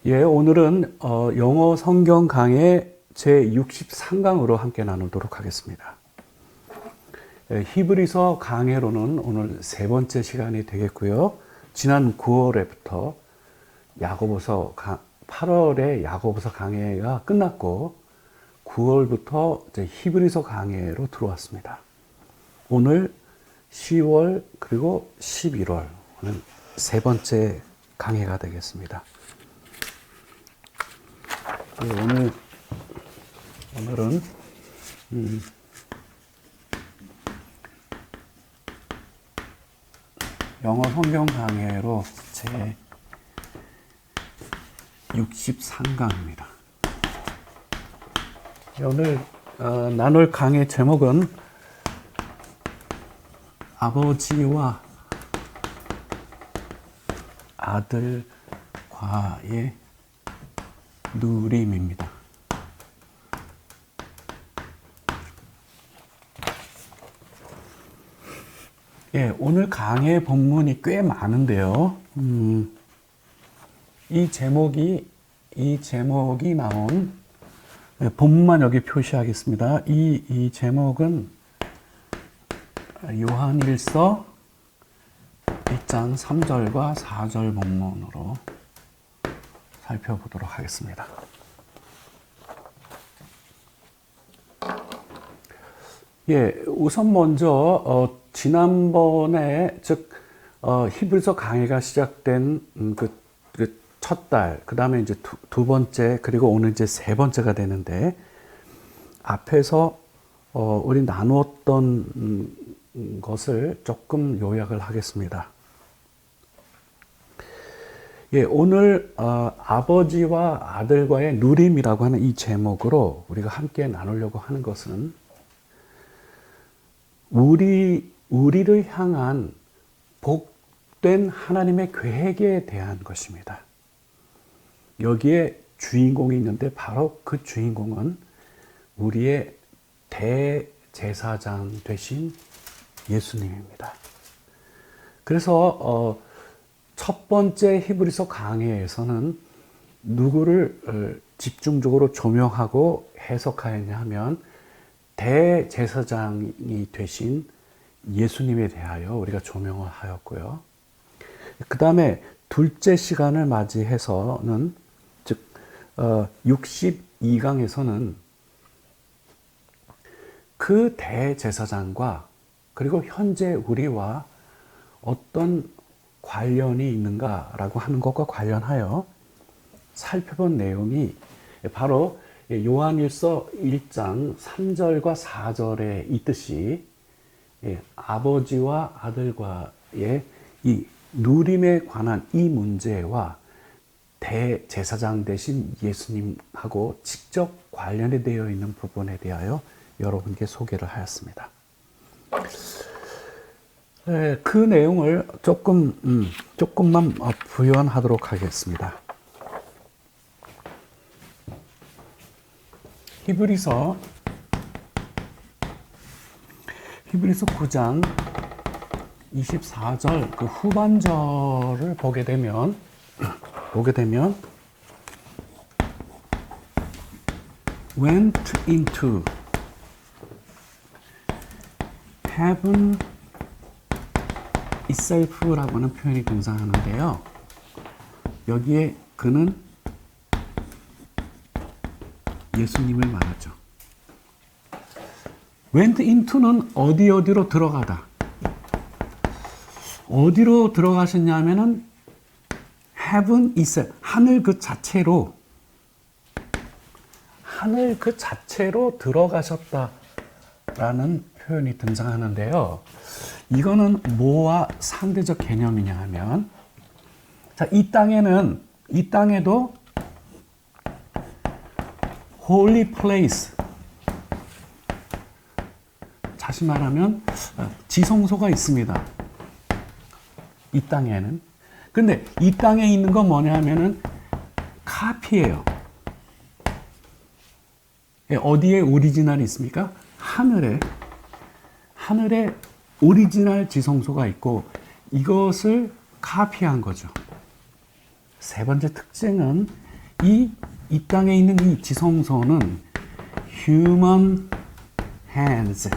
예, 오늘은 영어 성경 강의 제63강으로 함께 나누도록 하겠습니다. 히브리서 강해로는 오늘 세 번째 시간이 되겠고요. 지난 9월에부터 8월에 야고보서 강해가 끝났고 9월부터 이제 히브리서 강해로 들어왔습니다. 오늘 10월 그리고 11월 오늘 세 번째 강해가 되겠습니다. 오늘은 영어 성경 강해로 제 63강입니다. 오늘 나눌 강의 제목은 아버지와 아들과의 누림입니다. 예, 오늘 강의 본문이 꽤 많은데요. 이 제목이 나온 본문만 여기 표시하겠습니다. 이 제목은 요한일서 1장 3절과 4절 본문으로 살펴보도록 하겠습니다. 예, 우선 먼저 지난번에 즉 히브리서 강의가 시작된 그 첫 달, 그 다음에 이제 두 번째, 그리고 오늘 이제 세 번째가 되는데 앞에서 우리 나누었던 것을 조금 요약을 하겠습니다. 예, 오늘 아버지와 아들과의 누림이라고 하는 이 제목으로 우리가 함께 나누려고 하는 것은 우리를 향한 복된 하나님의 계획에 대한 것입니다. 여기에 주인공이 있는데 바로 그 주인공은 우리의 대제사장 되신 예수님입니다. 그래서 첫 번째 히브리서 강해에서는 누구를 집중적으로 조명하고 해석하였냐 하면 대제사장이 되신 예수님에 대하여 우리가 조명을 하였고요. 그 다음에 둘째 시간을 맞이해서는 즉 62강에서는 그 대제사장과 그리고 현재 우리와 어떤 관련이 있는가라고 하는 것과 관련하여 살펴본 내용이 바로 요한일서 1장 3절과 4절에 있듯이 아버지와 아들과의 이 누림에 관한 이 문제와 대제사장 되신 예수님하고 직접 관련이 되어 있는 부분에 대하여 여러분께 소개를 하였습니다. 그 내용을 조금만 부연하도록 하겠습니다. 히브리서 9장 24절 그 후반절을 보게 되면 went into heaven itself라고 하는 표현이 등장하는데요. 여기에 그는 예수님을 말하죠. went into는 어디로 들어가다. 어디로 들어가셨냐면은 heaven itself, 하늘 그 자체로 들어가셨다라는 표현이 등장하는데요. 이거는 뭐와 상대적 개념이냐 하면 자, 이 땅에도 holy place, 다시 말하면 지성소가 있습니다. 이 땅에는. 근데 이 땅에 있는 건 뭐냐 하면은 카피예요. 어디에 오리지널이 있습니까? 하늘에 오리지널 지성소가 있고 이것을 카피한 거죠. 세 번째 특징은 이 땅에 있는 이 지성소는 human hands,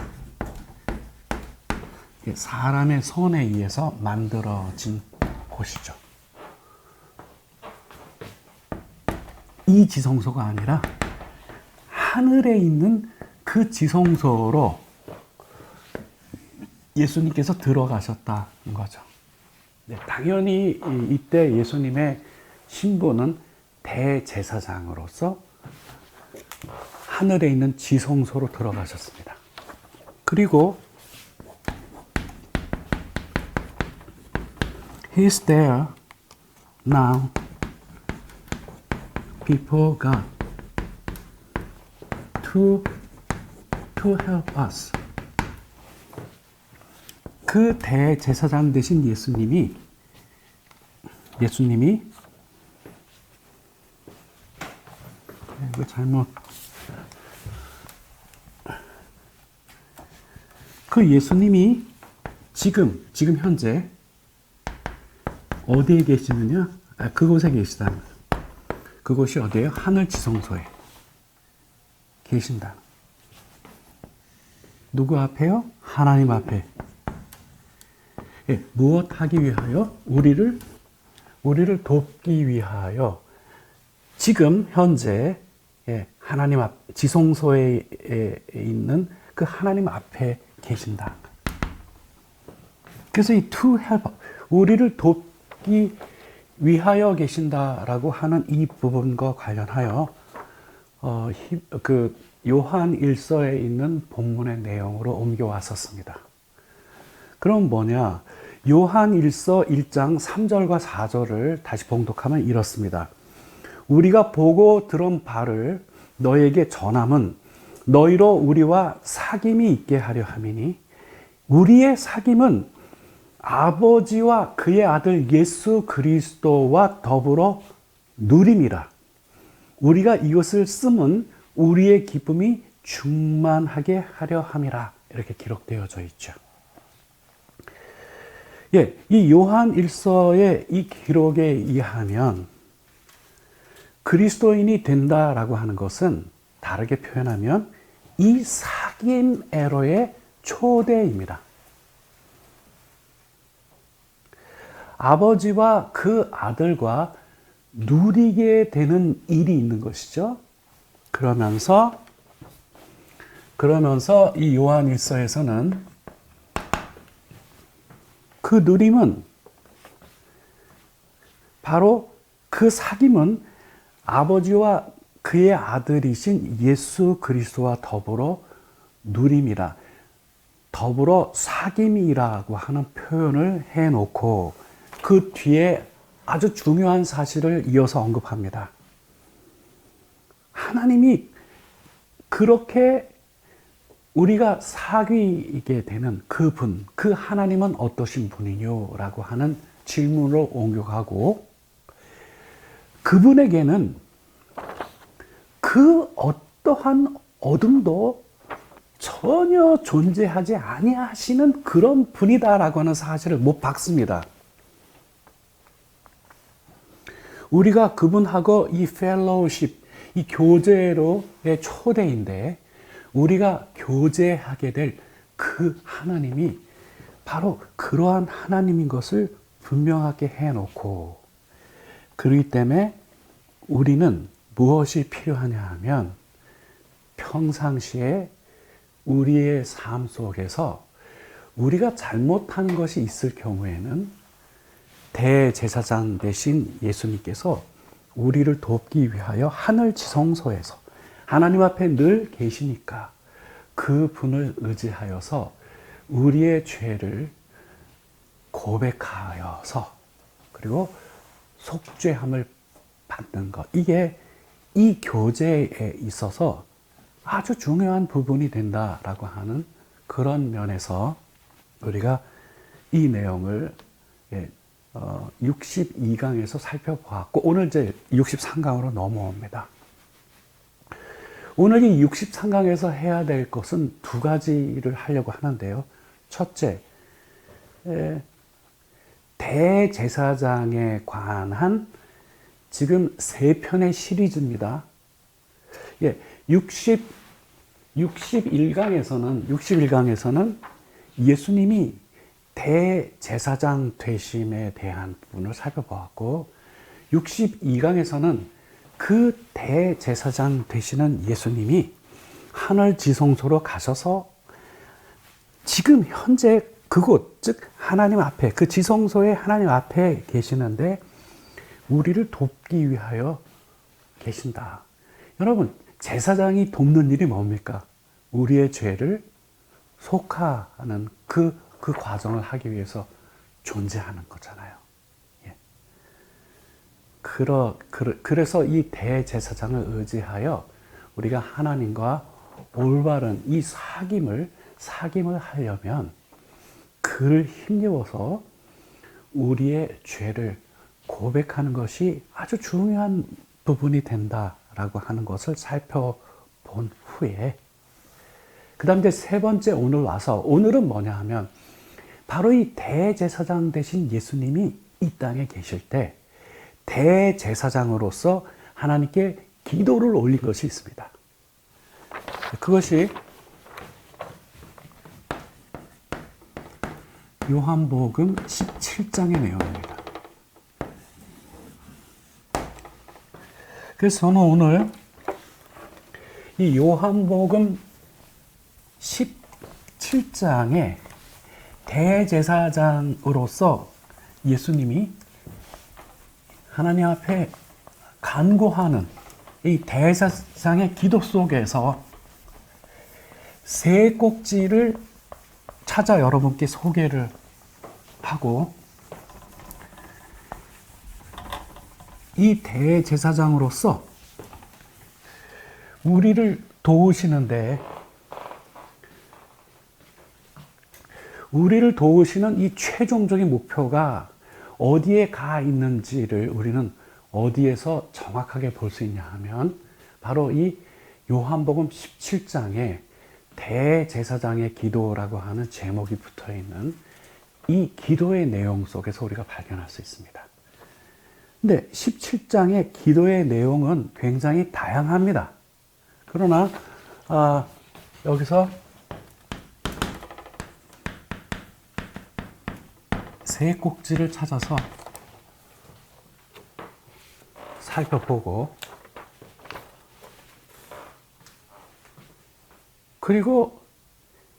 사람의 손에 의해서 만들어진 곳이죠. 이 지성소가 아니라 하늘에 있는 그 지성소로 예수님께서 들어가셨다는 거죠. 네, 당연히 이때 예수님의 신분은 대제사장으로서 하늘에 있는 지성소로 들어가셨습니다. 그리고 He's there now before God to help us. 그 대제사장 되신 예수님이 이거 잘못 그 예수님이 지금 현재 어디에 계시느냐? 그곳에 계시다. 그곳이 어디예요? 하늘 지성소에 계신다. 누구 앞에요? 하나님 앞에. 예, 무엇 하기 위하여? 우리를 돕기 위하여 지금 현재 하나님 앞 지성소에 있는 그 하나님 앞에 계신다. 그래서 이 to help, 우리를 돕기 위하여 계신다라고 하는 이 부분과 관련하여 그 요한 1서에 있는 본문의 내용으로 옮겨왔었습니다. 그럼 뭐냐? 요한 1서 1장 3절과 4절을 다시 봉독하면 이렇습니다. 우리가 보고 들은 바를 너에게 전함은 너희로 우리와 사귐이 있게 하려 함이니 우리의 사귐은 아버지와 그의 아들 예수 그리스도와 더불어 누림이라. 우리가 이것을 쓰면 우리의 기쁨이 충만하게 하려 함이라. 이렇게 기록되어져 있죠. 예, 이 요한 1서의 이 기록에 의하면 그리스도인이 된다라고 하는 것은 다르게 표현하면 이 사귐 에로의 초대입니다. 아버지와 그 아들과 누리게 되는 일이 있는 것이죠. 그러면서 이 요한 1서에서는 그 누림은 바로 그 사귐은 아버지와 그의 아들이신 예수 그리스도와 더불어 누림이라, 더불어 사귐이라고 하는 표현을 해놓고 그 뒤에 아주 중요한 사실을 이어서 언급합니다. 하나님이 그렇게 우리가 사귀게 되는 그분, 그 하나님은 어떠신 분이뇨? 라고 하는 질문으로 옮겨가고 그분에게는 그 어떠한 어둠도 전혀 존재하지 아니하시는 그런 분이다라고 하는 사실을 못 박습니다. 우리가 그분하고 이 펠로우십, 이 교제로의 초대인데 우리가 교제하게 될 그 하나님이 바로 그러한 하나님인 것을 분명하게 해놓고 그렇기 때문에 우리는 무엇이 필요하냐 하면 평상시에 우리의 삶 속에서 우리가 잘못하는 것이 있을 경우에는 대제사장 되신 예수님께서 우리를 돕기 위하여 하늘 지성소에서 하나님 앞에 늘 계시니까 그 분을 의지하여서 우리의 죄를 고백하여서 그리고 속죄함을 받는 것, 이게 이 교제에 있어서 아주 중요한 부분이 된다라고 하는 그런 면에서 우리가 이 내용을 62강에서 살펴보았고 오늘 이제 63강으로 넘어옵니다. 오늘 이 63강에서 해야 될 것은 두 가지를 하려고 하는데요. 첫째, 대제사장에 관한 지금 3편의 시리즈입니다. 예, 61강에서는 예수님이 대제사장 되심에 대한 부분을 살펴보았고, 62강에서는 그 대제사장 되시는 예수님이 하늘 지성소로 가셔서 지금 현재 그곳, 즉 하나님 앞에, 그 지성소에 하나님 앞에 계시는데 우리를 돕기 위하여 계신다. 여러분, 제사장이 돕는 일이 뭡니까? 우리의 죄를 속하는 그 과정을 하기 위해서 존재하는 거잖아요. 예. 그래서 이 대제사장을 의지하여 우리가 하나님과 올바른 이 사귐을 하려면 그를 힘입어서 우리의 죄를 고백하는 것이 아주 중요한 부분이 된다라고 하는 것을 살펴본 후에, 그 다음 이제 세 번째 오늘 와서, 오늘은 뭐냐 하면 바로 이 대제사장 되신 예수님이 이 땅에 계실 때 대제사장으로서 하나님께 기도를 올린 것이 있습니다. 그것이 요한복음 17장의 내용입니다. 그래서 저는 오늘 이 요한복음 17장의 대제사장으로서 예수님이 하나님 앞에 간구하는 이 대제사장의 기도 속에서 세 꼭지를 찾아 여러분께 소개를 하고, 이 대제사장으로서 우리를 도우시는데, 우리를 도우시는 이 최종적인 목표가 어디에 가 있는지를 우리는 어디에서 정확하게 볼 수 있냐 하면 바로 이 요한복음 17장에 대제사장의 기도라고 하는 제목이 붙어 있는 이 기도의 내용 속에서 우리가 발견할 수 있습니다. 근데 17장의 기도의 내용은 굉장히 다양합니다. 그러나 여기서 세 꼭지를 찾아서 살펴보고, 그리고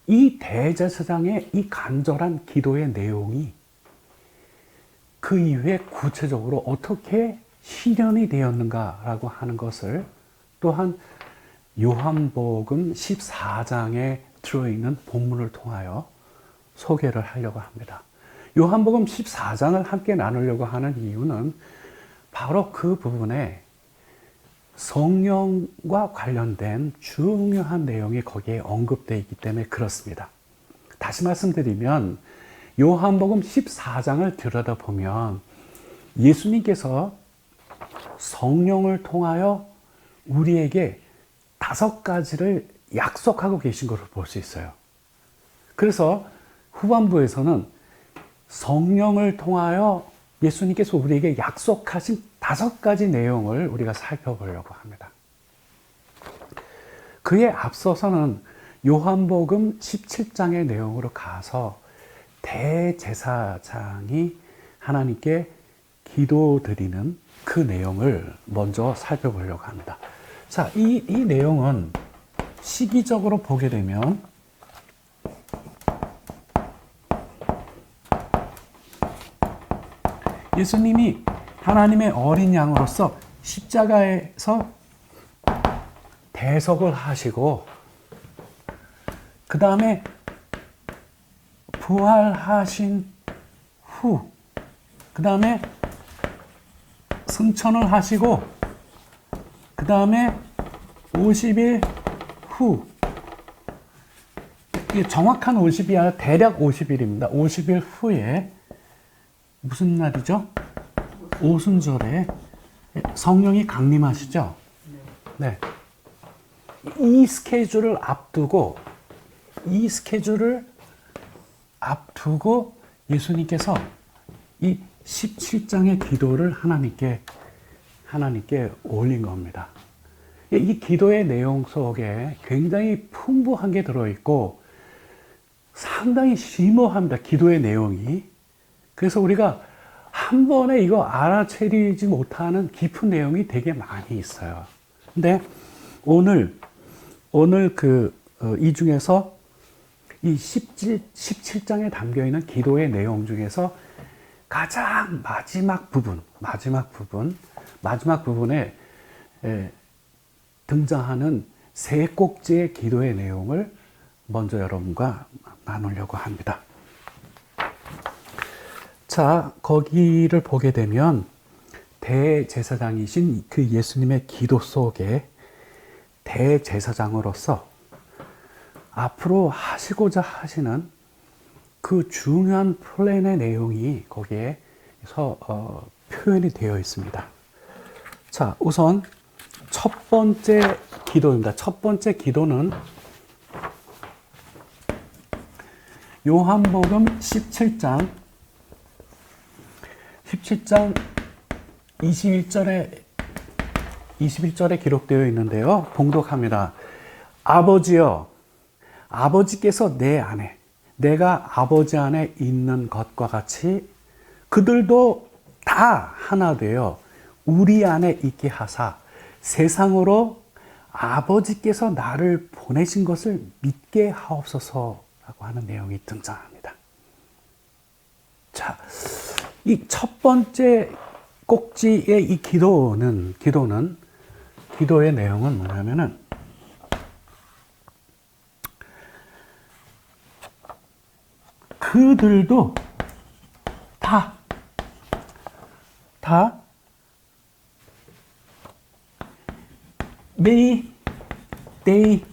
이 대제사장의 이 간절한 기도의 내용이 그 이후에 구체적으로 어떻게 실현이 되었는가라고 하는 것을 또한 요한복음 14장에 들어있는 본문을 통하여 소개를 하려고 합니다. 요한복음 14장을 함께 나누려고 하는 이유는 바로 그 부분에 성령과 관련된 중요한 내용이 거기에 언급되어 있기 때문에 그렇습니다. 다시 말씀드리면 요한복음 14장을 들여다보면 예수님께서 성령을 통하여 우리에게 5가지를 약속하고 계신 것을 볼 수 있어요. 그래서 후반부에서는 성령을 통하여 예수님께서 우리에게 약속하신 5가지 내용을 우리가 살펴보려고 합니다. 그에 앞서서는 요한복음 17장의 내용으로 가서 대제사장이 하나님께 기도드리는 그 내용을 먼저 살펴보려고 합니다. 자, 이 내용은 시기적으로 보게 되면 예수님이 하나님의 어린 양으로서 십자가에서 대속을 하시고, 그 다음에 부활하신 후, 그 다음에 승천을 하시고, 그 다음에 50일 후, 이게 정확한 50일이 아니라 대략 50일입니다. 50일 후에 무슨 날이죠? 오순절에 성령이 강림하시죠? 네. 이 스케줄을 앞두고 예수님께서 이 17장의 기도를 하나님께 하나님께 올린 겁니다. 이 기도의 내용 속에 굉장히 풍부한 게 들어있고 상당히 심오합니다. 기도의 내용이. 그래서 우리가 한 번에 이거 알아채리지 못하는 깊은 내용이 되게 많이 있어요. 근데 오늘 이 중에서 이 17장에 담겨 있는 기도의 내용 중에서 가장 마지막 부분에 등장하는 세 꼭지의 기도의 내용을 먼저 여러분과 나누려고 합니다. 자, 거기를 보게 되면 대제사장이신 그 예수님의 기도 속에 대제사장으로서 앞으로 하시고자 하시는 그 중요한 플랜의 내용이 거기에서 표현이 되어 있습니다. 자, 우선 첫 번째 기도입니다. 첫 번째 기도는 요한복음 17장 21절에 기록되어 있는데요. 봉독합니다. 아버지여, 아버지께서 내 안에, 내가 아버지 안에 있는 것과 같이 그들도 다 하나 되어 우리 안에 있게 하사 세상으로 아버지께서 나를 보내신 것을 믿게 하옵소서라고 하는 내용이 등장합니다. 자, 이 첫 번째 꼭지의 이 기도의 내용은 뭐냐면은 그들도 다 may they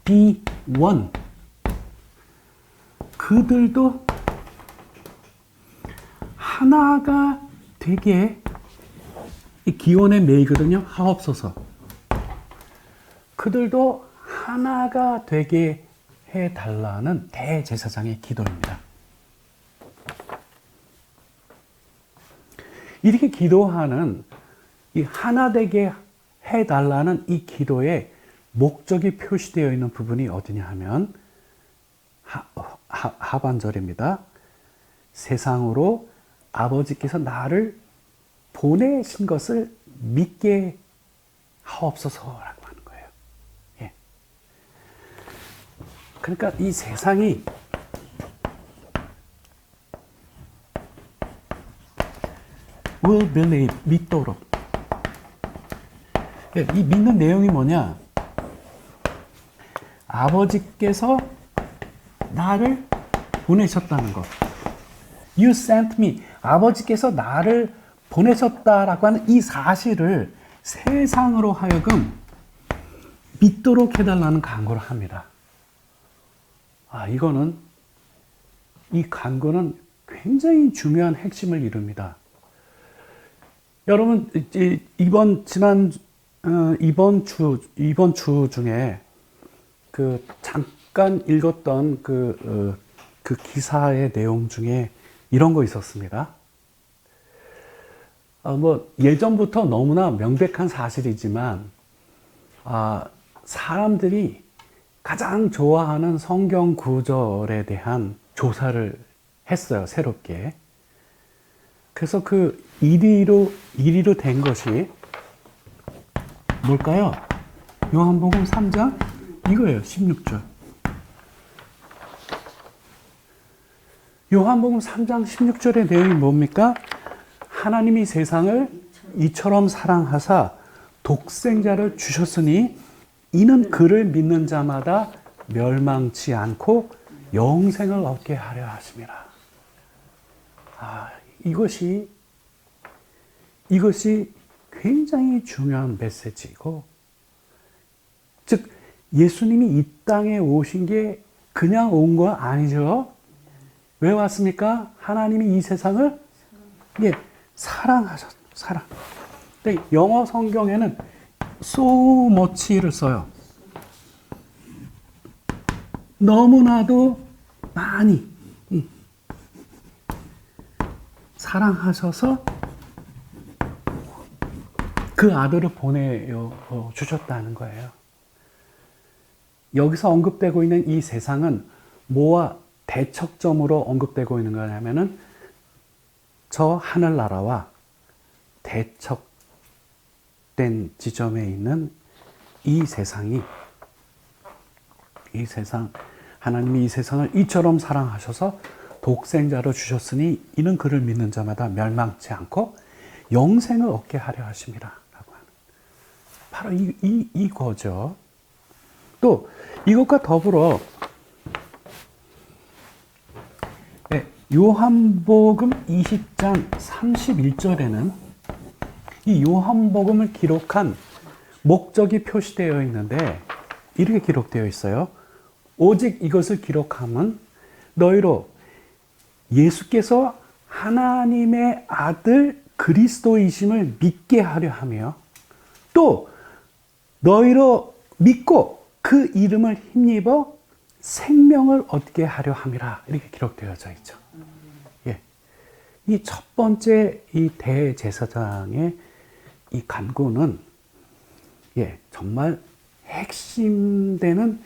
be one. 그들도 하나가 되게, 이 기원의 매이거든요. 하옵소서. 그들도 하나가 되게 해달라는 대제사장의 기도입니다. 이렇게 기도하는 이 하나 되게 해달라는 이 기도의 목적이 표시되어 있는 부분이 어디냐 하면 하반절입니다. 세상으로 아버지께서 나를 보내신 것을 믿게 하옵소서라고 하는 거예요. 예. 그러니까 이 세상이 will believe, 믿도록. 이 믿는 내용이 뭐냐? 아버지께서 나를 보내셨다는 것. You sent me. 아버지께서 나를 보내셨다라고 하는 이 사실을 세상으로 하여금 믿도록 해달라는 간구를 합니다. 이 간구는 굉장히 중요한 핵심을 이룹니다. 여러분, 이번 주 중에 잠깐 읽었던 그 기사의 내용 중에 이런 거 있었습니다. 예전부터 너무나 명백한 사실이지만, 사람들이 가장 좋아하는 성경 구절에 대한 조사를 했어요, 새롭게. 그래서 그 1위로 된 것이 뭘까요? 요한복음 3장? 이거예요, 16절. 요한복음 3장 16절의 내용이 뭡니까? 하나님이 세상을 이처럼 사랑하사 독생자를 주셨으니 이는 그를 믿는 자마다 멸망치 않고 영생을 얻게 하려 하심이라. 이것이 굉장히 중요한 메시지이고, 즉 예수님이 이 땅에 오신 게 그냥 온 거 아니죠. 왜 왔습니까? 하나님이 이 세상을 사랑하셨어요. 사랑. 근데 영어 성경에는 so much를 써요. 너무나도 많이 사랑하셔서 그 아들을 보내어 주셨다는 거예요. 여기서 언급되고 있는 이 세상은 뭐와 대척점으로 언급되고 있는 거냐면은 저 하늘나라와 대척된 지점에 있는 이 세상이, 이 세상, 하나님이 이 세상을 이처럼 사랑하셔서 독생자로 주셨으니 이는 그를 믿는 자마다 멸망치 않고 영생을 얻게 하려 하심이라 라고 하는, 바로 이거죠. 또 이것과 더불어 요한복음 20장 31절에는 이 요한복음을 기록한 목적이 표시되어 있는데 이렇게 기록되어 있어요. 오직 이것을 기록함은 너희로 예수께서 하나님의 아들 그리스도이심을 믿게 하려 하며 또 너희로 믿고 그 이름을 힘입어 생명을 얻게 하려 함이라 이렇게 기록되어져 있죠. 예. 이 첫 번째 이 대제사장의 이 간구는 정말 핵심되는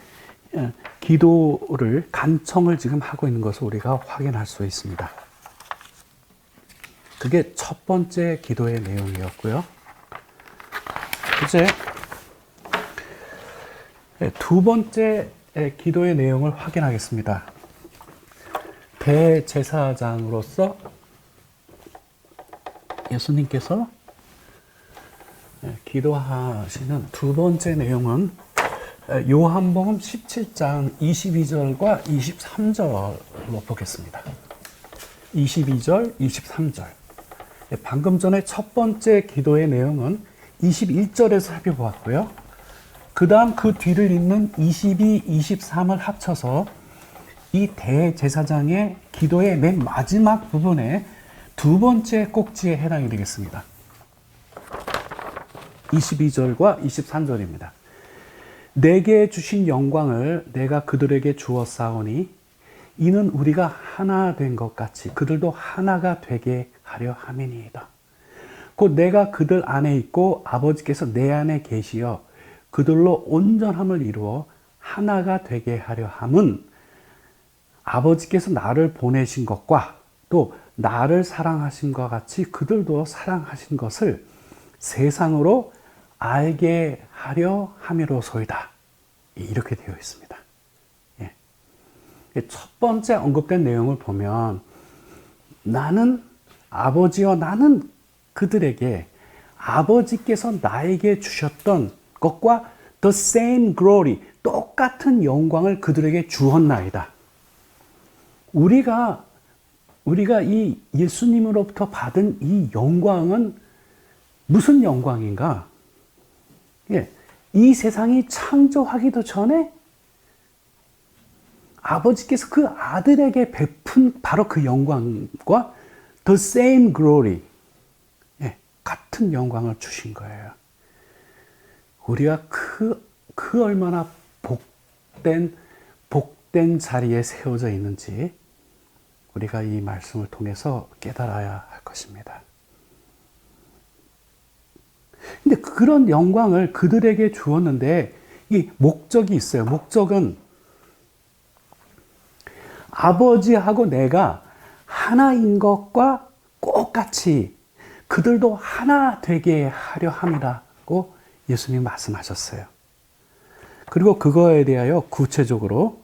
기도를, 간청을 지금 하고 있는 것을 우리가 확인할 수 있습니다. 그게 첫 번째 기도의 내용이었고요. 이제 두 번째 기도의 내용을 확인하겠습니다. 대제사장으로서 예수님께서 기도하시는 두 번째 내용은 요한복음 17장 22절과 23절로 보겠습니다. 22절, 23절. 방금 전에 첫 번째 기도의 내용은 21절에서 살펴보았고요. 그 다음 그 뒤를 잇는 22, 23을 합쳐서 이 대제사장의 기도의 맨 마지막 부분에 두 번째 꼭지에 해당이 되겠습니다. 22절과 23절입니다. 내게 주신 영광을 내가 그들에게 주었사오니 이는 우리가 하나 된 것 같이 그들도 하나가 되게 하려 함이니이다. 곧 내가 그들 안에 있고 아버지께서 내 안에 계시어 그들로 온전함을 이루어 하나가 되게 하려 함은 아버지께서 나를 보내신 것과 또 나를 사랑하신 것 같이 그들도 사랑하신 것을 세상으로 알게 하려 함이로소이다. 이렇게 되어 있습니다. 첫 번째 언급된 내용을 보면 나는 아버지와 나는 그들에게 아버지께서 나에게 주셨던 것과 the same glory, 똑같은 영광을 그들에게 주었나이다. 우리가 이 예수님으로부터 받은 이 영광은 무슨 영광인가? 이 세상이 창조하기도 전에 아버지께서 그 아들에게 베푼 바로 그 영광과 the same glory, 같은 영광을 주신 거예요. 우리가 그 얼마나 복된 자리에 세워져 있는지 우리가 이 말씀을 통해서 깨달아야 할 것입니다. 근데 그런 영광을 그들에게 주었는데 이 목적이 있어요. 목적은 아버지하고 내가 하나인 것과 똑같이 그들도 하나 되게 하려 함이라고 예수님 말씀하셨어요. 그리고 그거에 대하여 구체적으로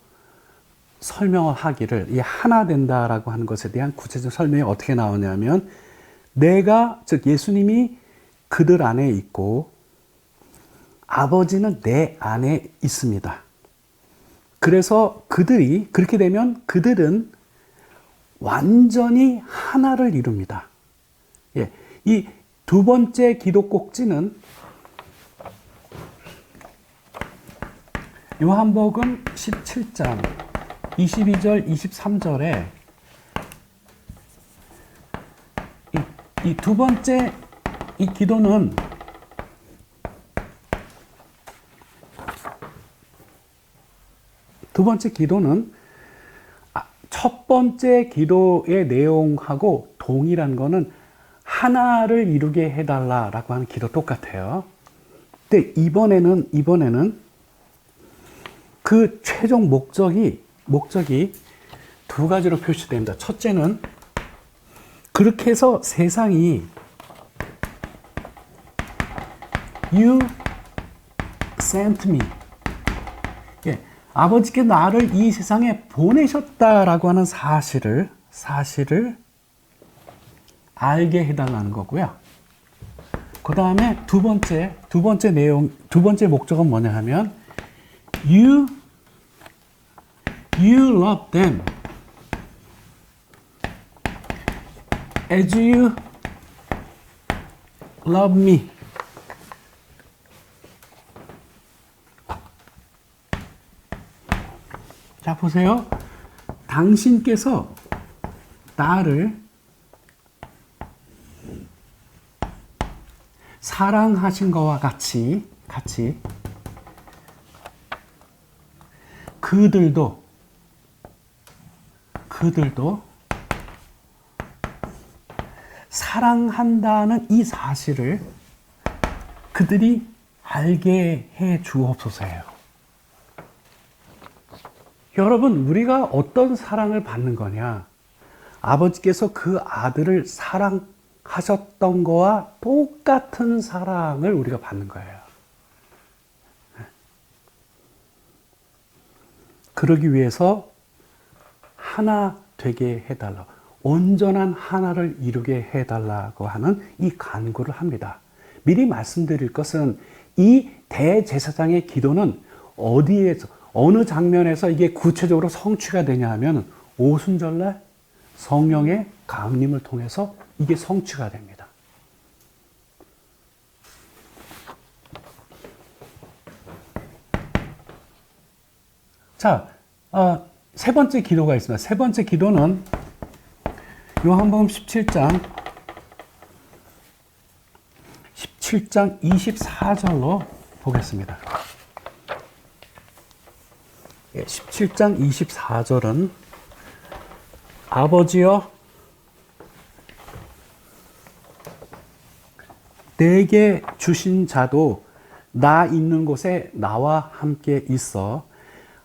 설명을 하기를, 이 하나 된다라고 하는 것에 대한 구체적 설명이 어떻게 나오냐면 내가, 즉 예수님이 그들 안에 있고 아버지는 내 안에 있습니다. 그래서 그들이, 그렇게 되면 그들은 완전히 하나를 이룹니다. 이 두 번째 기도 꼭지는 요한복음 17장 22절, 23절에 이 두 번째 이 기도는 첫 번째 기도의 내용하고 동일한 거는 하나를 이루게 해달라라고 하는 기도 똑같아요. 근데 이번에는 그 최종 목적이 두 가지로 표시됩니다. 첫째는 그렇게 해서 세상이 You sent me. 예, 아버지께 나를 이 세상에 보내셨다라고 하는 사실을 알게 해달라는 거고요. 그 다음에 두 번째 목적은 뭐냐 하면 You love them as you love me. 자, 보세요. 당신께서 나를 사랑하신 것과 같이 그들도 사랑한다는 이 사실을 그들이 알게 해 주옵소서예요. 여러분, 우리가 어떤 사랑을 받는 거냐? 아버지께서 그 아들을 사랑하셨던 거와 똑같은 사랑을 우리가 받는 거예요. 그러기 위해서 하나 되게 해달라, 온전한 하나를 이루게 해달라고 하는 이 간구를 합니다. 미리 말씀드릴 것은 이 대제사장의 기도는 어느 장면에서 이게 구체적으로 성취가 되냐 하면 오순절날 성령의 강림을 통해서 이게 성취가 됩니다. 자, 세 번째 기도가 있습니다. 세 번째 기도는 요한복음 17장 24절로 보겠습니다. 17장 24절은 아버지여 내게 주신 자도 나 있는 곳에 나와 함께 있어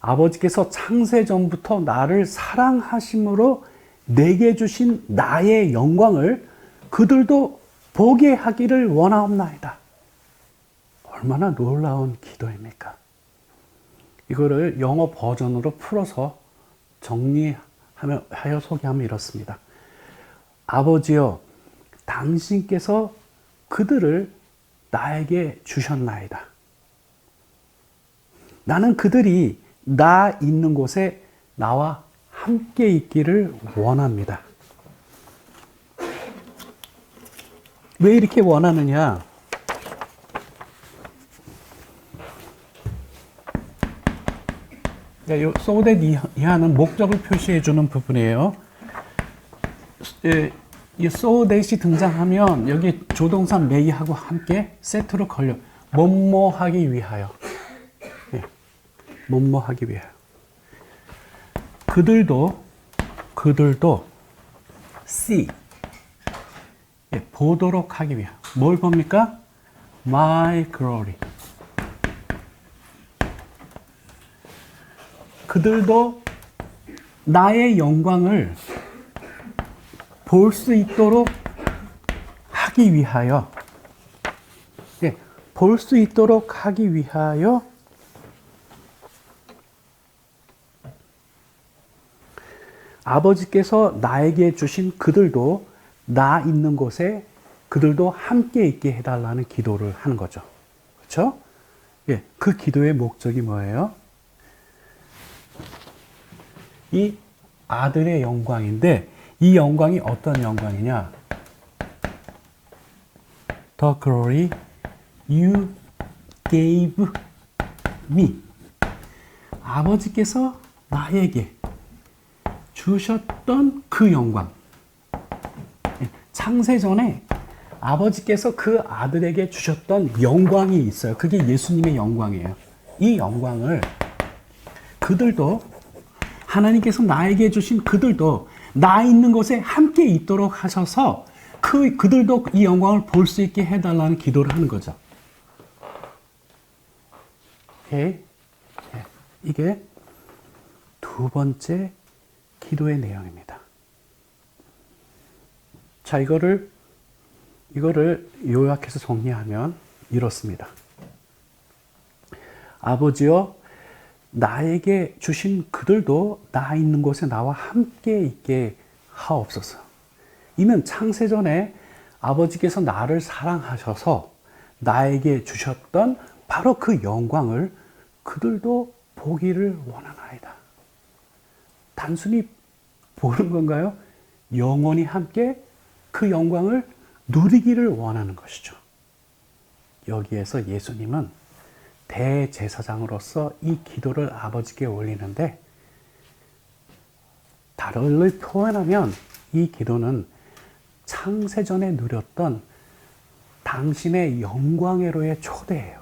아버지께서 창세전부터 나를 사랑하심으로 내게 주신 나의 영광을 그들도 보게 하기를 원하옵나이다. 얼마나 놀라운 기도입니까? 이거를 영어 버전으로 풀어서 정리하여 소개하면 이렇습니다. 아버지여, 당신께서 그들을 나에게 주셨나이다. 나는 그들이 나 있는 곳에 나와 함께 있기를 원합니다. 왜 이렇게 원하느냐? so that 이하는 목적을 표시해 주는 부분이에요. 이 so that이 등장하면 여기 조동사 may하고 함께 세트로 걸려. 뭐뭐 하기 위하여. 뭐뭐 하기 위하여. 그들도 see. 보도록 하기 위하여. 뭘 봅니까? My glory. 그들도 나의 영광을 볼 수 있도록 하기 위하여, 볼 수 있도록 하기 위하여 아버지께서 나에게 주신 그들도 나 있는 곳에 그들도 함께 있게 해달라는 기도를 하는 거죠. 그렇죠? 그 기도의 목적이 뭐예요? 이 아들의 영광인데 이 영광이 어떤 영광이냐? The glory you gave me. 아버지께서 나에게 주셨던 그 영광. 창세전에 아버지께서 그 아들에게 주셨던 영광이 있어요. 그게 예수님의 영광이에요. 이 영광을 그들도, 하나님께서 나에게 주신 그들도 나 있는 곳에 함께 있도록 하셔서 그 그들도 이 영광을 볼 수 있게 해달라는 기도를 하는 거죠. 오케이? 이게 두 번째 기도의 내용입니다. 자, 이거를 요약해서 정리하면 이렇습니다. 아버지여, 나에게 주신 그들도 나 있는 곳에 나와 함께 있게 하옵소서. 이는 창세전에 아버지께서 나를 사랑하셔서 나에게 주셨던 바로 그 영광을 그들도 보기를 원하나이다. 단순히 보는 건가요? 영원히 함께 그 영광을 누리기를 원하는 것이죠. 여기에서 예수님은 대제사장으로서 이 기도를 아버지께 올리는데, 달리 표현하면 이 기도는 창세전에 누렸던 당신의 영광으로의 초대예요.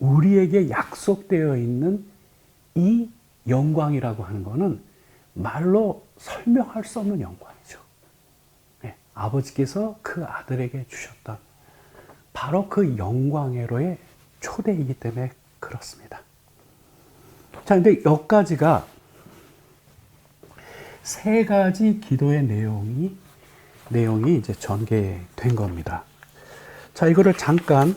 우리에게 약속되어 있는 이 영광이라고 하는 것은 말로 설명할 수 없는 영광이죠. 네, 아버지께서 그 아들에게 주셨던 바로 그 영광으로의 초대이기 때문에 그렇습니다. 자, 근데 여기까지가 세 가지 기도의 내용이 이제 전개된 겁니다. 자, 이거를 잠깐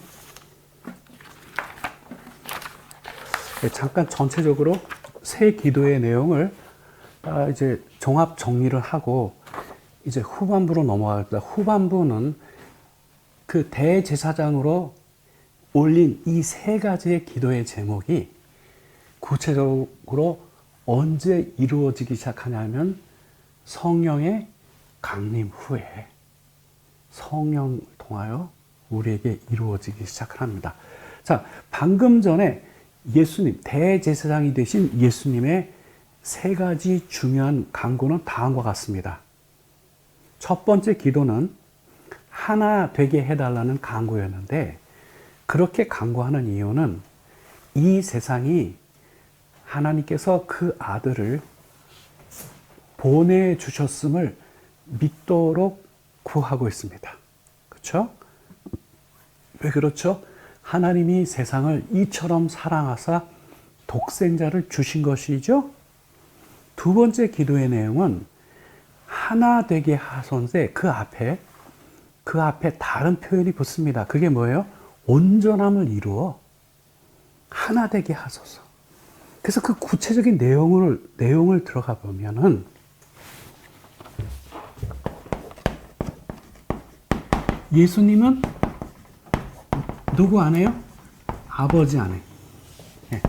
전체적으로 세 기도의 내용을 이제 종합 정리를 하고 이제 후반부로 넘어가겠다. 후반부는 그 대제사장으로 올린 이 세 가지의 기도의 제목이 구체적으로 언제 이루어지기 시작하냐면 성령의 강림 후에 성령을 통하여 우리에게 이루어지기 시작합니다. 자, 방금 전에 예수님, 대제사장이 되신 예수님의 세 가지 중요한 간구는 다음과 같습니다. 첫 번째 기도는 하나 되게 해달라는 간구였는데, 그렇게 간구하는 이유는 이 세상이 하나님께서 그 아들을 보내주셨음을 믿도록 구하고 있습니다. 그렇죠? 왜 그렇죠? 하나님이 세상을 이처럼 사랑하사 독생자를 주신 것이죠. 두 번째 기도의 내용은 하나 되게 하소서. 그 앞에 다른 표현이 붙습니다. 그게 뭐예요? 온전함을 이루어 하나 되게 하소서. 그래서 그 구체적인 내용을 들어가 보면은 예수님은 누구 안에요? 아버지 안에. 네.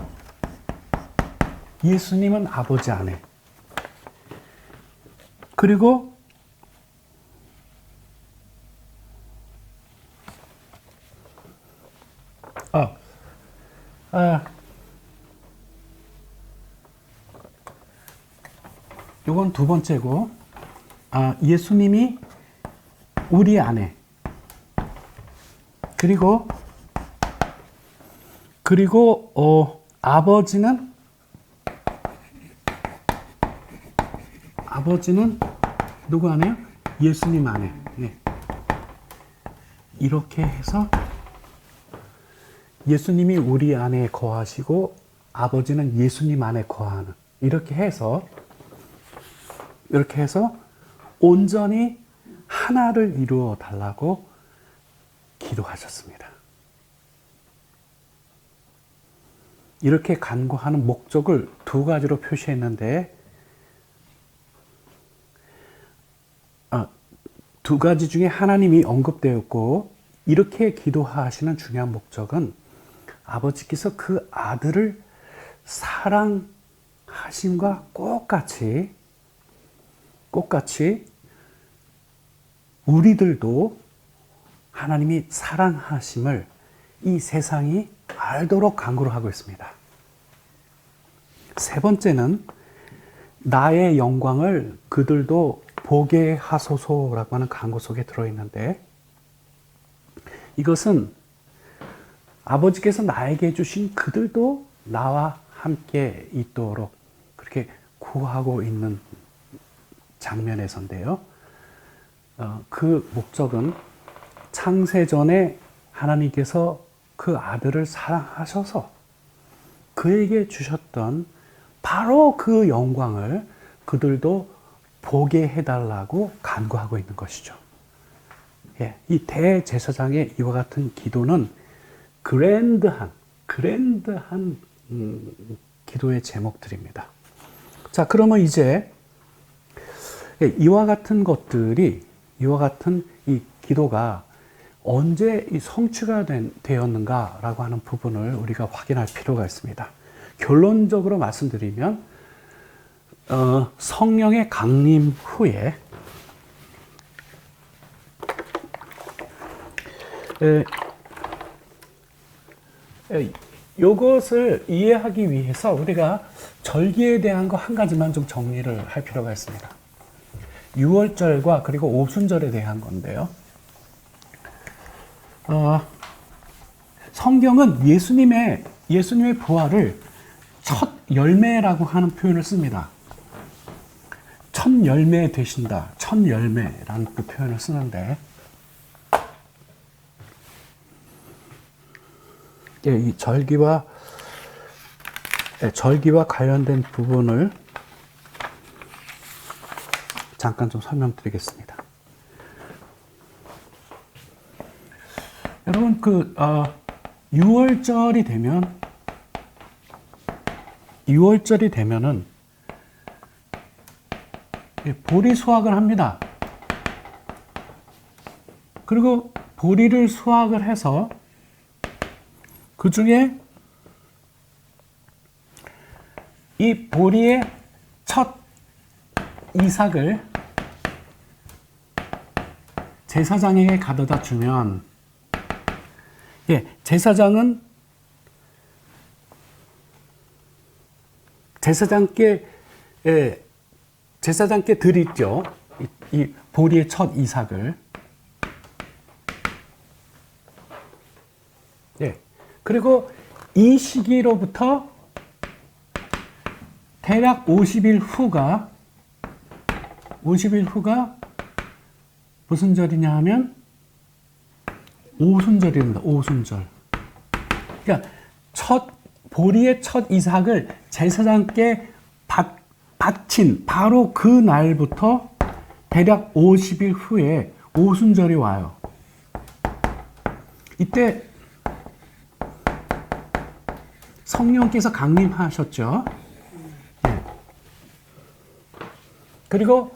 예수님은 아버지 안에. 그리고 요건 두 번째고, 예수님이 우리 안에. 그리고 아버지는 누구 안에요? 예수님 안에. 네. 이렇게 해서 예수님이 우리 안에 거하시고 아버지는 예수님 안에 거하는, 이렇게 해서 온전히 하나를 이루어 달라고 기도하셨습니다. 이렇게 간구하는 목적을 두 가지로 표시했는데, 두 가지 중에 하나님이 언급되었고, 이렇게 기도하시는 중요한 목적은 아버지께서 그 아들을 사랑하심과 똑같이 우리들도 하나님이 사랑하심을 이 세상이 알도록 간구를 하고 있습니다. 세 번째는 나의 영광을 그들도 보게 하소서라고 하는 간구 속에 들어있는데, 이것은 아버지께서 나에게 주신 그들도 나와 함께 있도록 그렇게 구하고 있는 장면에서인데요. 그 목적은 창세전에 하나님께서 그 아들을 사랑하셔서 그에게 주셨던 바로 그 영광을 그들도 보게 해달라고 간구하고 있는 것이죠. 예, 이 대제사장의 이와 같은 기도는 그랜드한 기도의 제목들입니다. 자, 그러면 이제 이와 같은 이 기도가 언제 이 성취가 되었는가라고 하는 부분을 우리가 확인할 필요가 있습니다. 결론적으로 말씀드리면 성령의 강림 후에 이것을 이해하기 위해서 우리가 절기에 대한 거 한 가지만 좀 정리를 할 필요가 있습니다. 유월절과 그리고 오순절에 대한 건데요. 성경은 예수님의 부활을 첫 열매라고 하는 표현을 씁니다. 첫 열매 되신다. 첫 열매라는 그 표현을 쓰는데, 이 절기와 관련된 부분을 잠깐 좀 설명드리겠습니다. 여러분, 6월절이 되면은 보리 수확을 합니다. 그리고 보리를 수확을 해서 그 중에 이 보리의 첫 이삭을 제사장에게 가져다 주면, 제사장은 제사장께 드리죠. 이 보리의 첫 이삭을. 그리고 이 시기로부터 대략 50일 후가 무슨 절이냐 하면 오순절입니다. 오순절. 그러니까 보리의 첫 이삭을 제사장께 바친 바로 그 날부터 대략 50일 후에 오순절이 와요. 이때 성령께서 강림하셨죠. 그리고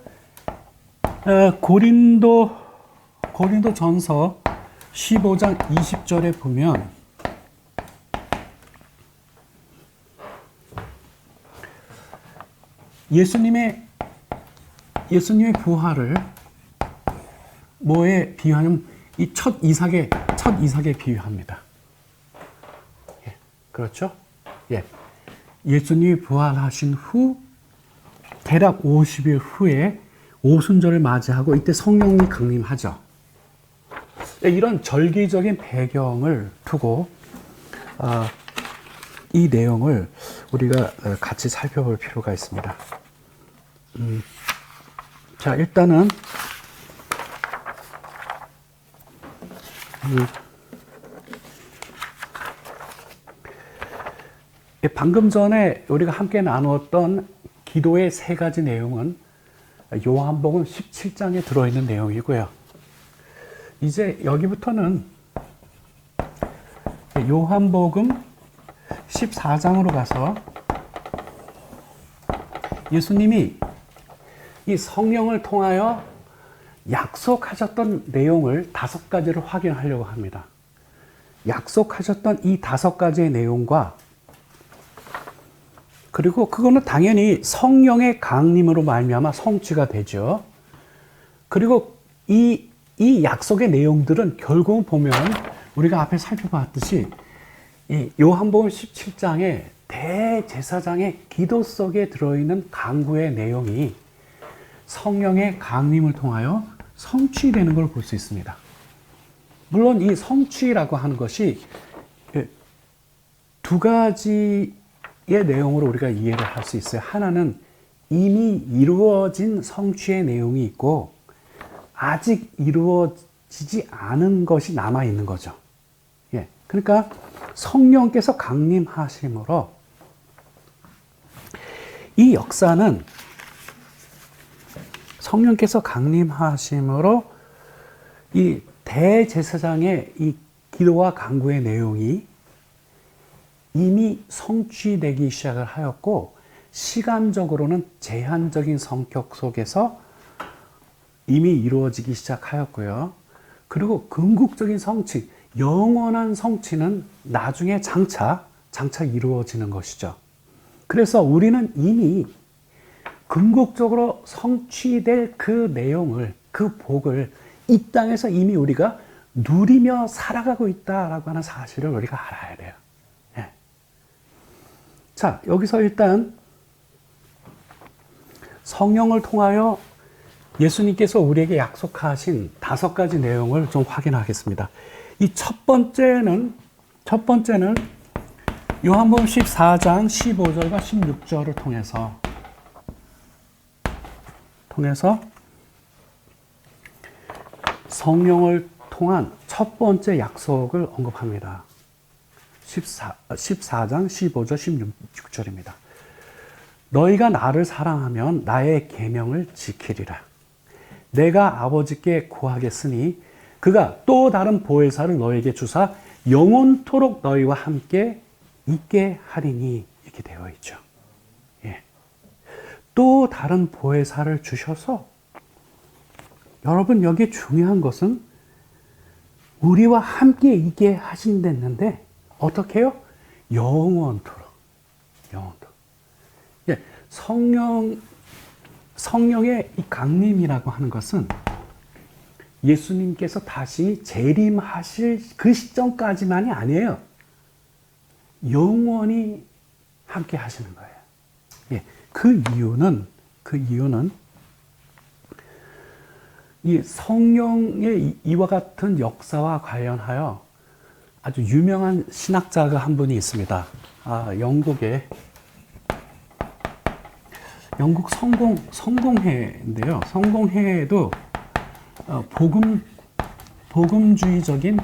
고린도전서 15장 20절에 보면 예수님의 부활을 뭐에 비유하냐면 이 첫 이삭에 비유합니다. 그렇죠? 예수님이 부활하신 후 대략 50일 후에 오순절을 맞이하고 이때 성령이 강림하죠. 이런 절기적인 배경을 두고 이 내용을 우리가 같이 살펴볼 필요가 있습니다. 자, 일단은 방금 전에 우리가 함께 나누었던 기도의 세 가지 내용은 요한복음 17장에 들어있는 내용이고요. 이제 여기부터는 요한복음 14장으로 가서 예수님이 이 성령을 통하여 약속하셨던 내용을 5가지를 확인하려고 합니다. 약속하셨던 이 5가지의 내용과 그리고 그거는 당연히 성령의 강림으로 말미암아 성취가 되죠. 그리고 이 약속의 내용들은 결국 보면 우리가 앞에 살펴봤듯이 이 요한복음 17장의 대제사장의 기도 속에 들어있는 간구의 내용이 성령의 강림을 통하여 성취되는 걸 볼 수 있습니다. 물론 이 성취라고 하는 것이 2가지의 내용으로 우리가 이해를 할 수 있어요. 하나는 이미 이루어진 성취의 내용이 있고, 아직 이루어지지 않은 것이 남아 있는 거죠. 예. 그러니까 성령께서 강림하심으로 이 역사는 성령께서 강림하심으로 이 대제사장의 이 기도와 간구의 내용이 이미 성취되기 시작을 하였고, 시간적으로는 제한적인 성격 속에서 이미 이루어지기 시작하였고요. 그리고 궁극적인 성취, 영원한 성취는 나중에 장차 이루어지는 것이죠. 그래서 우리는 이미 궁극적으로 성취될 그 내용을, 그 복을 이 땅에서 이미 우리가 누리며 살아가고 있다라고 하는 사실을 우리가 알아야 돼요. 예. 자, 여기서 일단 성령을 통하여 예수님께서 우리에게 약속하신 5가지 내용을 좀 확인하겠습니다. 이 첫 번째는 요한복음 14장 15절과 16절을 통해서 성령을 통한 첫 번째 약속을 언급합니다. 14장 15절 16절입니다. 너희가 나를 사랑하면 나의 계명을 지키리라. 내가 아버지께 구하겠으니 그가 또 다른 보혜사를 너희에게 주사 영원토록 너희와 함께 있게 하리니, 이렇게 되어 있죠. 예. 또 다른 보혜사를 주셔서, 여러분 여기 중요한 것은 우리와 함께 있게 하신댔는데 어떻게 해요? 영원토록. 예. 성령의 이 강림이라고 하는 것은 예수님께서 다시 재림하실 그 시점까지만이 아니에요. 영원히 함께 하시는 거예요. 예, 그 이유는 이 성령의 이와 같은 역사와 관련하여 아주 유명한 신학자가 한 분이 있습니다. 영국 성공회인데요. 성공회에도 복음주의적인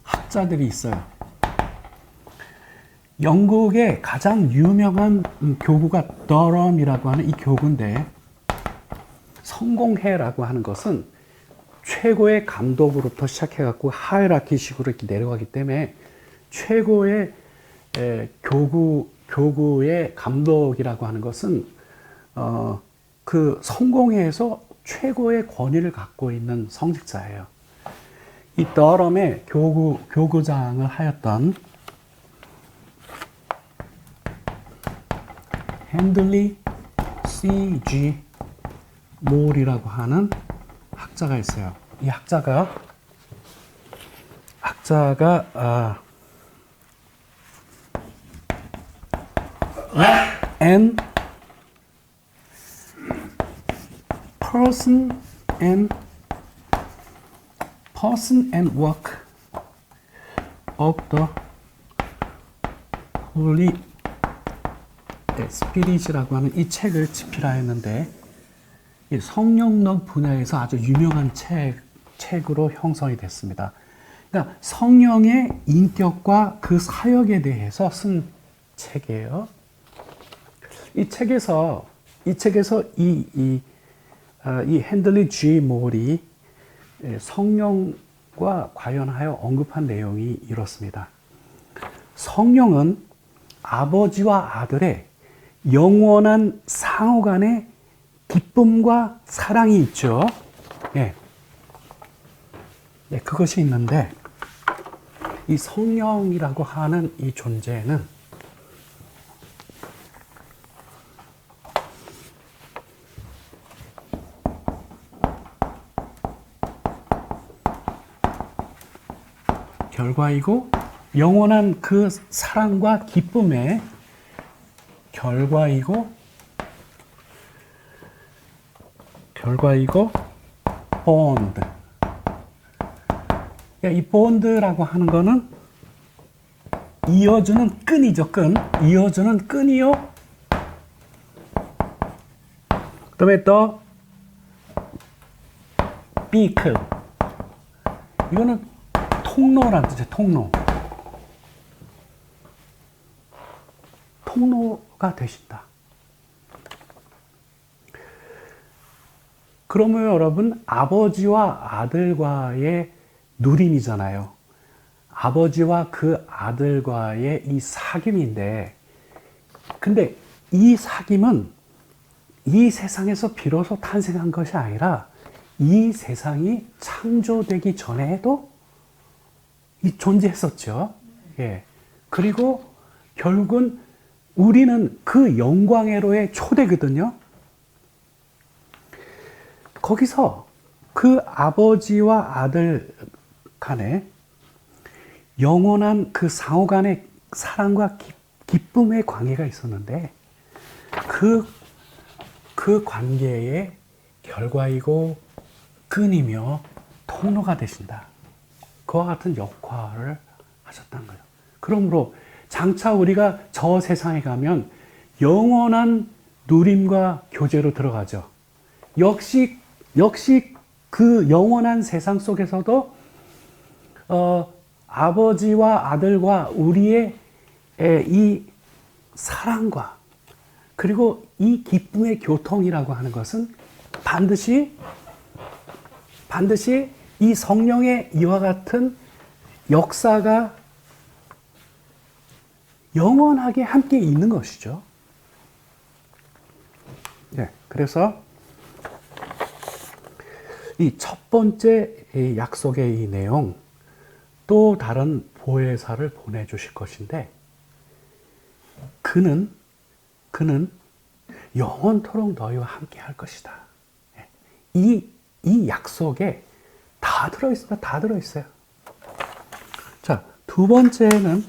학자들이 있어요. 영국의 가장 유명한 교구가 더럼이라고 하는 이 교구인데, 성공회라고 하는 것은 최고의 감독으로부터 시작해갖고 하이라키식으로 이렇게 내려가기 때문에 최고의 교구의 감독이라고 하는 것은 그 성공회에서 최고의 권위를 갖고 있는 성직자예요. 이 더럼의 교구장을 하였던 핸들리 C.G. 몰이라고 하는 학자가 있어요. 이 학자가 and person and work of the Holy Spirit이라고 하는 이 책을 집필하였는데, 이 성령론 분야에서 아주 유명한 책으로 형성이 됐습니다. 그러니까 성령의 인격과 그 사역에 대해서 쓴 책이에요. 이 책에서 이 핸들리 G 몰이 성령과 관련하여 언급한 내용이 이렇습니다. 성령은 아버지와 아들의 영원한 상호간의 기쁨과 사랑이 있죠. 예. 네, 그것이 있는데, 이 성령이라고 하는 이 존재는 결과이고, 영원한 그 사랑과 기쁨의 결과이고 본드. 이 본드라고 하는 거는 이어주는 끈이죠. 이어주는 끈이요. 그 다음에 또 beacon. 이거는 통로라는 뜻이에요. 통로. 통로가 되신다. 그러면 여러분, 아버지와 아들과의 누림이잖아요. 아버지와 그 아들과의 이 사귐인데, 근데 이 사귐은 이 세상에서 비로소 탄생한 것이 아니라 이 세상이 창조되기 전에도 존재했었죠. 예. 그리고 결국은 우리는 그 영광의로의 초대거든요. 거기서 그 아버지와 아들 간에 영원한 그 상호 간의 사랑과 기쁨의 관계가 있었는데 그 관계의 결과이고 끈이며 통로가 되신다. 그와 같은 역할을 하셨다는 거예요. 그러므로 장차 우리가 저 세상에 가면 영원한 누림과 교제로 들어가죠. 역시 그 영원한 세상 속에서도 아버지와 아들과 우리의 이 사랑과 그리고 이 기쁨의 교통이라고 하는 것은 반드시 이 성령의 이와 같은 역사가 영원하게 함께 있는 것이죠. 네, 그래서 이 첫 번째 약속의 이 내용, 또 다른 보혜사를 보내주실 것인데, 그는 영원토록 너희와 함께 할 것이다. 이 약속에 다 들어있습니다. 다 들어있어요. 자, 두 번째는,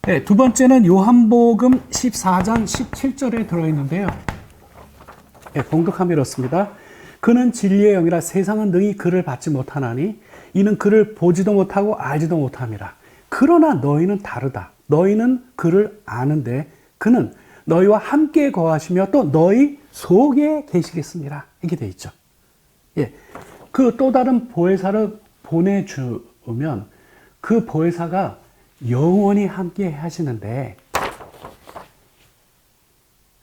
네, 두 번째는 요한복음 14장 17절에 들어있는데요. 네, 봉독하면 이렇습니다. 그는 진리의 영이라 세상은 능히 그를 받지 못하나니 이는 그를 보지도 못하고 알지도 못함이라. 그러나 너희는 다르다. 너희는 그를 아는데 그는 너희와 함께 거하시며 또 너희 속에 계시겠습니다. 이렇게 되어 있죠. 예, 그 또 다른 보혜사를 보내주면 그 보혜사가 영원히 함께 하시는데,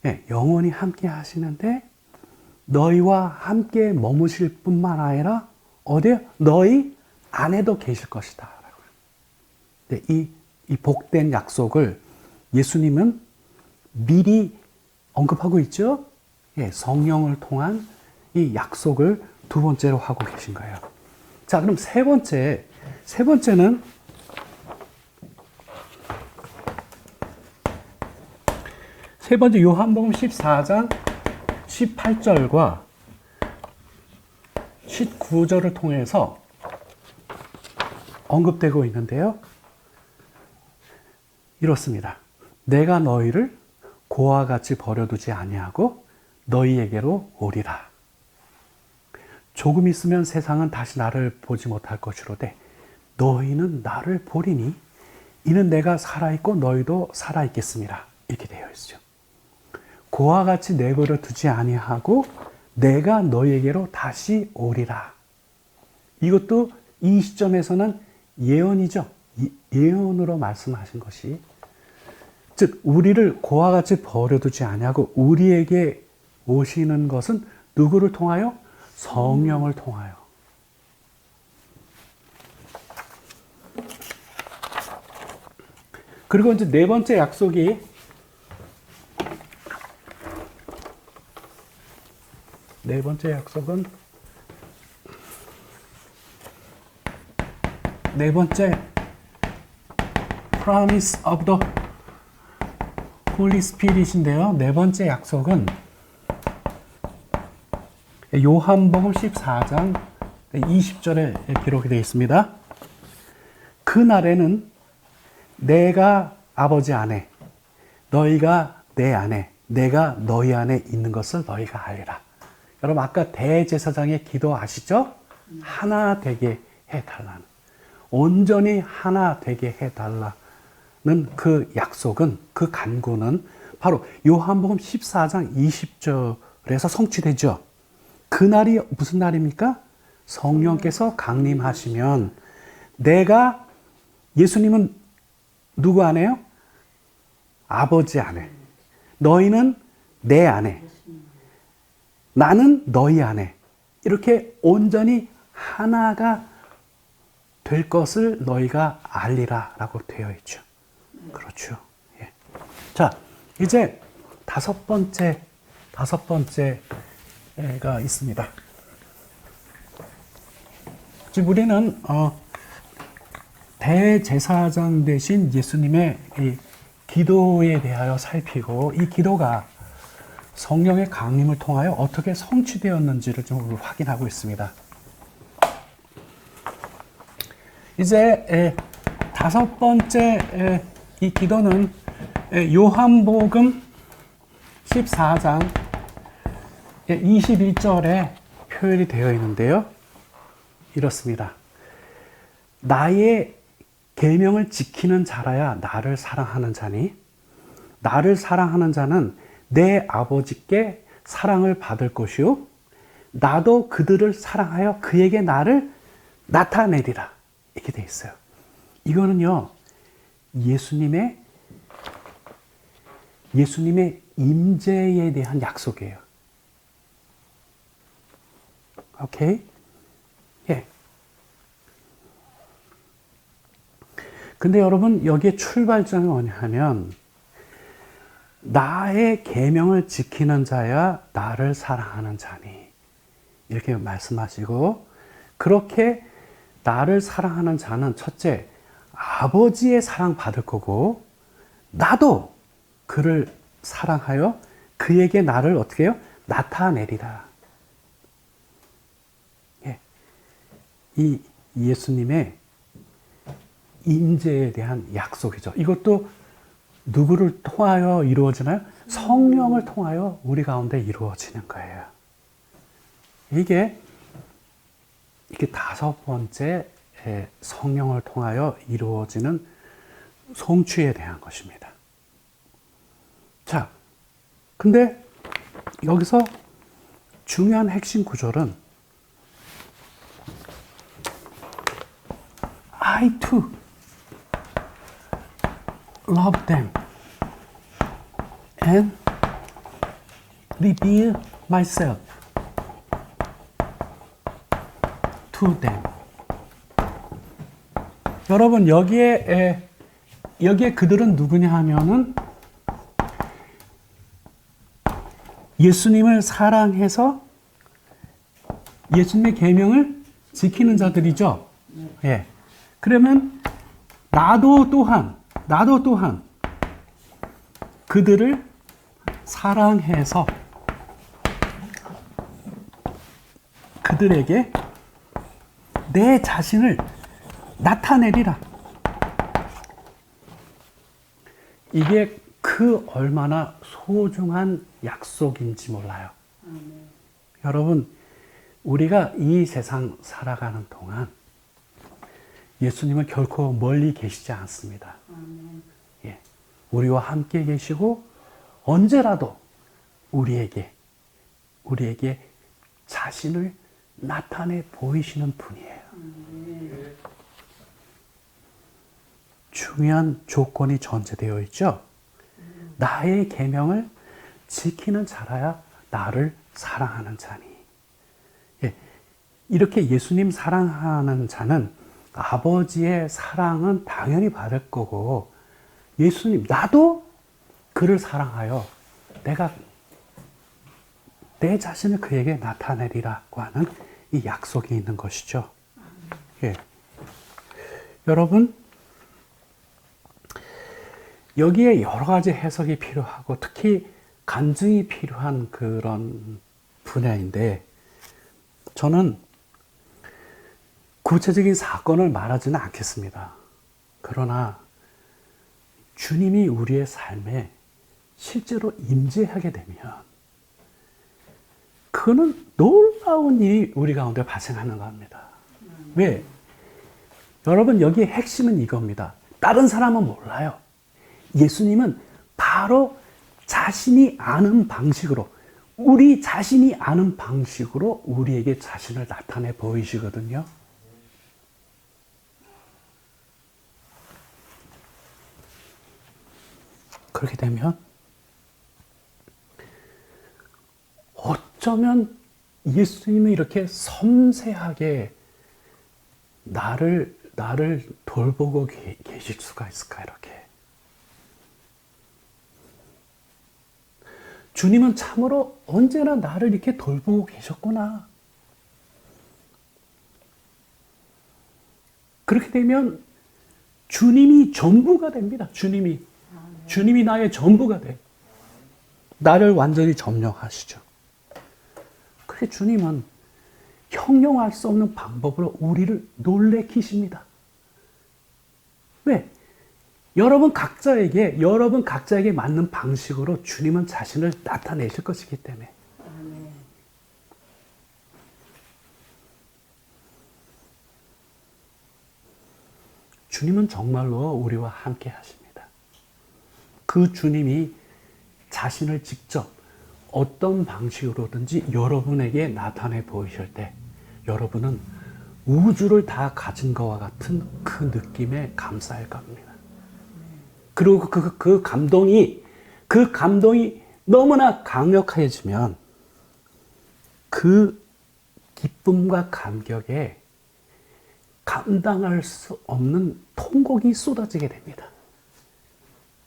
예, 영원히 함께 하시는데 너희와 함께 머무실 뿐만 아니라 어디에? 너희 안에도 계실 것이다. 네, 이 복된 약속을 예수님은 미리 언급하고 있죠. 예, 성령을 통한 이 약속을 두 번째로 하고 계신 거예요. 자, 그럼 세 번째는 요한복음 14장 18절과 19절을 통해서 언급되고 있는데요. 이렇습니다. 내가 너희를 고와 같이 버려두지 아니하고 너희에게로 오리라. 조금 있으면 세상은 다시 나를 보지 못할 것이로되 너희는 나를 보리니 이는 내가 살아있고 너희도 살아있겠습니다. 이렇게 되어 있죠. 고와 같이 내버려 두지 아니하고 내가 너희에게로 다시 오리라. 이것도 이 시점에서는 예언이죠. 예언으로 말씀하신 것이, 즉 우리를 고와 같이 버려두지 아니하고 우리에게 오시는 것은 누구를 통하여? 성령을 통하여. 그리고 이제 네 번째 약속은 네 번째 promise of the Holy Spirit인데요. 네 번째 약속은 요한복음 14장 20절에 기록이 되어 있습니다. 그날에는 내가 아버지 안에, 너희가 내 안에, 내가 너희 안에 있는 것을 너희가 알리라. 여러분 아까 대제사장의 기도 아시죠? 하나 되게 해달라는, 온전히 하나 되게 해달라는 그 약속은, 그 간구는 바로 요한복음 14장 그래서 성취되죠. 그날이 무슨 날입니까? 성령께서 강림하시면 내가 예수님은 누구 안에요? 아버지 안에. 너희는 내 안에. 나는 너희 안에. 이렇게 온전히 하나가 될 것을 너희가 알리라 라고 되어 있죠. 그렇죠. 예. 자, 이제 다섯 번째가 있습니다. 지금 우리는 대제사장 되신 예수님의 이 기도에 대하여 살피고 이 기도가 성령의 강림을 통하여 어떻게 성취되었는지를 좀 확인하고 있습니다. 이제 다섯 번째 이 기도는 요한복음 14장 21절에 표현이 되어 있는데요. 이렇습니다. 나의 계명을 지키는 자라야 나를 사랑하는 자니 나를 사랑하는 자는 내 아버지께 사랑을 받을 것이요 나도 그들을 사랑하여 그에게 나를 나타내리라. 이렇게 되어 있어요. 이거는요. 예수님의 임재에 대한 약속이에요. 오케이? 예. 근데 여러분 여기에 출발점이 뭐냐면 나의 계명을 지키는 자야 나를 사랑하는 자니 이렇게 말씀하시고 그렇게 나를 사랑하는 자는 첫째 아버지의 사랑 받을 거고 나도 그를 사랑하여 그에게 나를 어떻게 해요? 나타내리라. 예. 이 예수님의 임재에 대한 약속이죠. 이것도 누구를 통하여 이루어지나요? 성령을 통하여 우리 가운데 이루어지는 거예요. 이게 다섯 번째 성령을 통하여 이루어지는 성취에 대한 것입니다. 자, 근데 여기서 중요한 핵심 구절은 I too love them and reveal myself to them. 여러분 여기에 그들은 누구냐 하면은 예수님을 사랑해서 예수님의 계명을 지키는 자들이죠. 예. 그러면 나도 또한 그들을 사랑해서 그들에게 내 자신을 나타내리라. 이게 그 얼마나 소중한 약속인지 몰라요. 여러분, 우리가 이 세상 살아가는 동안 예수님은 결코 멀리 계시지 않습니다. 예, 우리와 함께 계시고 언제라도 우리에게 자신을 나타내 보이시는 분이에요. 중요한 조건이 전제되어 있죠. 나의 계명을 지키는 자라야 나를 사랑하는 자니. 예, 이렇게 예수님 사랑하는 자는 아버지의 사랑은 당연히 받을 거고 예수님 나도 그를 사랑하여 내가 내 자신을 그에게 나타내리라고 하는 이 약속이 있는 것이죠. 예. 여러분 여기에 여러 가지 해석이 필요하고 특히 간증이 필요한 그런 분야인데 저는 구체적인 사건을 말하지는 않겠습니다. 그러나 주님이 우리의 삶에 실제로 임재하게 되면 그거는 놀라운 일이 우리 가운데 발생하는 겁니다. 왜? 여러분 여기에 핵심은 이겁니다. 다른 사람은 몰라요. 예수님은 바로 자신이 아는 방식으로 우리 자신이 아는 방식으로 우리에게 자신을 나타내 보이시거든요. 그렇게 되면 어쩌면 예수님이 이렇게 섬세하게 나를 돌보고 계실 수가 있을까, 이렇게. 주님은 참으로 언제나 나를 이렇게 돌보고 계셨구나. 그렇게 되면 주님이 전부가 됩니다. 주님이 나의 전부가 돼. 나를 완전히 점령하시죠. 그래서 주님은 형용할 수 없는 방법으로 우리를 놀래키십니다. 왜? 여러분 각자에게 맞는 방식으로 주님은 자신을 나타내실 것이기 때문에. 주님은 정말로 우리와 함께 하십니다. 그 주님이 자신을 직접 어떤 방식으로든지 여러분에게 나타내 보이실 때 여러분은 우주를 다 가진 것과 같은 그 느낌에 감사할 겁니다. 그리고 그 감동이 너무나 강력해지면 그 기쁨과 감격에 감당할 수 없는 통곡이 쏟아지게 됩니다.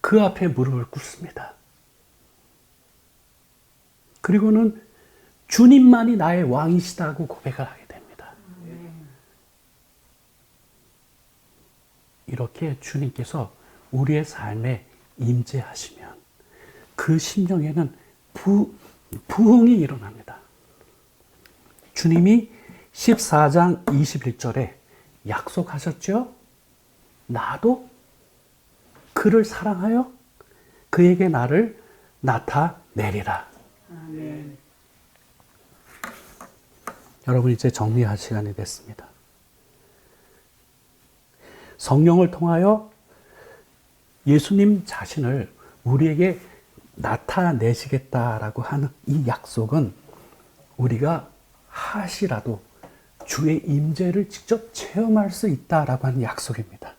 그 앞에 무릎을 꿇습니다. 그리고는 주님만이 나의 왕이시다고 고백을 하게 됩니다. 이렇게 주님께서 우리의 삶에 임재하시면 그 심령에는 부흥이 일어납니다. 주님이 14장 21절에 약속하셨죠? 나도 그를 사랑하여 그에게 나를 나타내리라. 아멘. 여러분 이제 정리할 시간이 됐습니다. 성령을 통하여 예수님 자신을 우리에게 나타내시겠다라고 하는 이 약속은 우리가 하시라도 주의 임재를 직접 체험할 수 있다라고 하는 약속입니다.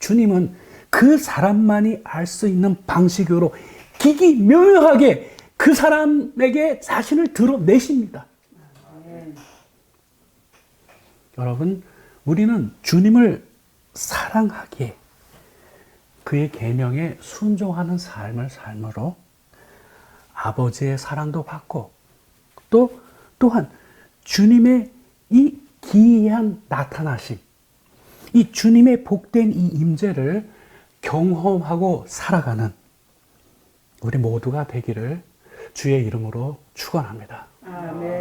주님은 그 사람만이 알 수 있는 방식으로 기기묘묘하게 그 사람에게 자신을 드러내십니다. 여러분, 우리는 주님을 사랑하기에 그의 계명에 순종하는 삶을 삶으로 아버지의 사랑도 받고 또한 주님의 이 기이한 나타나심, 이 주님의 복된 이 임재를 경험하고 살아가는 우리 모두가 되기를 주의 이름으로 축원합니다. 아멘.